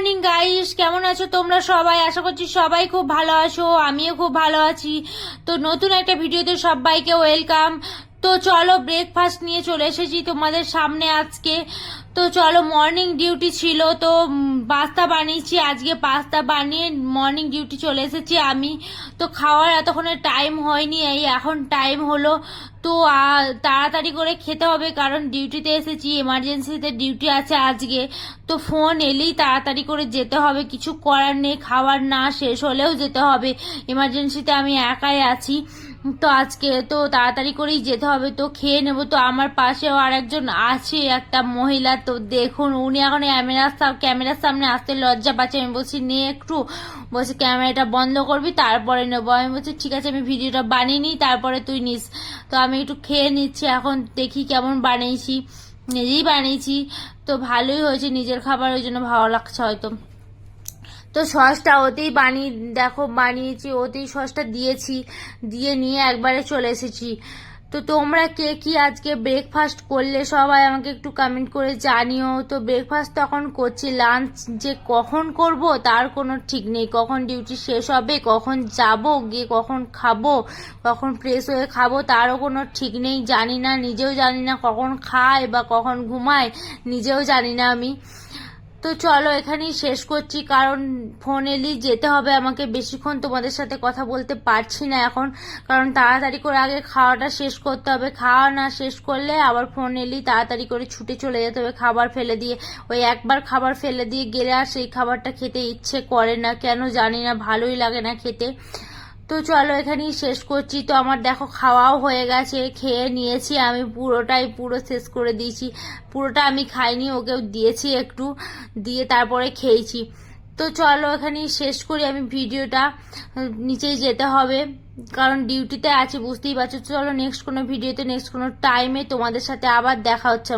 Morning guys, কেমন আছো তোমরা সবাই? আশা করছি সবাই খুব ভালো আছো, আমিও খুব ভালো আছি। তো নতুন একটা ভিডিওতে সবাইকে ওয়েলকাম। তো চলো, ব্রেকফাস্ট নিয়ে চলে এসেছি তোমাদের সামনে আজকে। তো চলো, মর্নিং ডিউটি ছিল তো পাস্তা বানিয়েছি আজকে। পাস্তা বানিয়ে মর্নিং ডিউটি চলে এসেছি আমি। তো খাওয়ার এতক্ষণে টাইম হয়নি, এই এখন টাইম হলো। তো তাড়াতাড়ি করে খেতে হবে, কারণ ডিউটিতে এসেছি, এমার্জেন্সিতে ডিউটি আছে আজকে। তো ফোন এলেই তাড়াতাড়ি করে যেতে হবে, কিছু করার নেই, খাবার না শেষ হলেও যেতে হবে। এমার্জেন্সিতে আমি একাই আছি, তো আজকে তো তাড়াতাড়ি করেই যেতে হবে। তো খেয়ে নেবো। তো আমার পাশেও আর একজন আছে, একটা মহিলা। তো দেখুন, উনি এখন ক্যামেরার সামনে আসতে লজ্জা পাচ্ছে। আমি বলছি নে একটু, বলছি ক্যামেরাটা বন্ধ করবি তারপরে নেবো। আমি বলছি ঠিক আছে, আমি ভিডিওটা বানিয়ে নিই, তারপরে তুই নিস। তো আমি একটু খেয়ে নিচ্ছি, এখন দেখি কেমন বানিয়েছি। নিজেই বানিয়েছি তো ভালোই হয়েছে, নিজের খাবার, ওই জন্য ভালো লাগছে হয়তো। তো সসটা ওতেই দেখো বানিয়েছি, ওতেই সসটা দিয়েছি, দিয়ে নিয়ে একবারে চলে এসেছি। তো তোমরা কে কি আজকে ব্রেকফাস্ট করলে সবাই আমাকে একটু কমেন্ট করে জানিও। তো ব্রেকফাস্ট তখন করছি, লাঞ্চ যে কখন করব তার কোনো ঠিক নেই, কখন ডিউটি শেষ হবে, কখন যাব, গিয়ে কখন খাবো, কখন ফ্রেশ হয়ে খাবো তারও কোনো ঠিক নেই। জানি না, নিজেও জানি না কখন খাই বা কখন ঘুমাই, নিজেও জানি না আমি। তো চলো, এখানেই শেষ করছি, কারণ ফোন এলেই যেতে হবে আমাকে। বেশিক্ষণ তোমাদের সাথে কথা বলতে পারছি না এখন, কারণ তাড়াতাড়ি করে আগে খাওয়াটা শেষ করতে হবে। খাওয়া না শেষ করলে আবার ফোন এলেই তাড়াতাড়ি করে ছুটে চলে যেতে হবে খাবার ফেলে দিয়ে। ওই একবার খাবার ফেলে দিয়ে গেলে আর সেই খাবারটা খেতে ইচ্ছে করে না, কেন জানি না, ভালোই লাগে না খেতে। তো চলো, এখানেই শেষ করছি। তো আমার দেখো খাওয়াও হয়ে গেছে, খেয়ে নিয়েছি আমি, পুরো শেষ করে দিয়েছি। পুরোটা আমি খাইনি, ওকেও দিয়েছি একটু, দিয়ে তারপরে খেয়েছি। তো চলো, এখানেই শেষ করি আমি ভিডিওটা। নিচেই যেতে হবে, কারণ ডিউটিতে আছি, বুঝতেই পারছো। চলো, নেক্সট কোনো ভিডিওতে, নেক্সট কোনো টাইমে তোমাদের সাথে আবার দেখা হচ্ছে।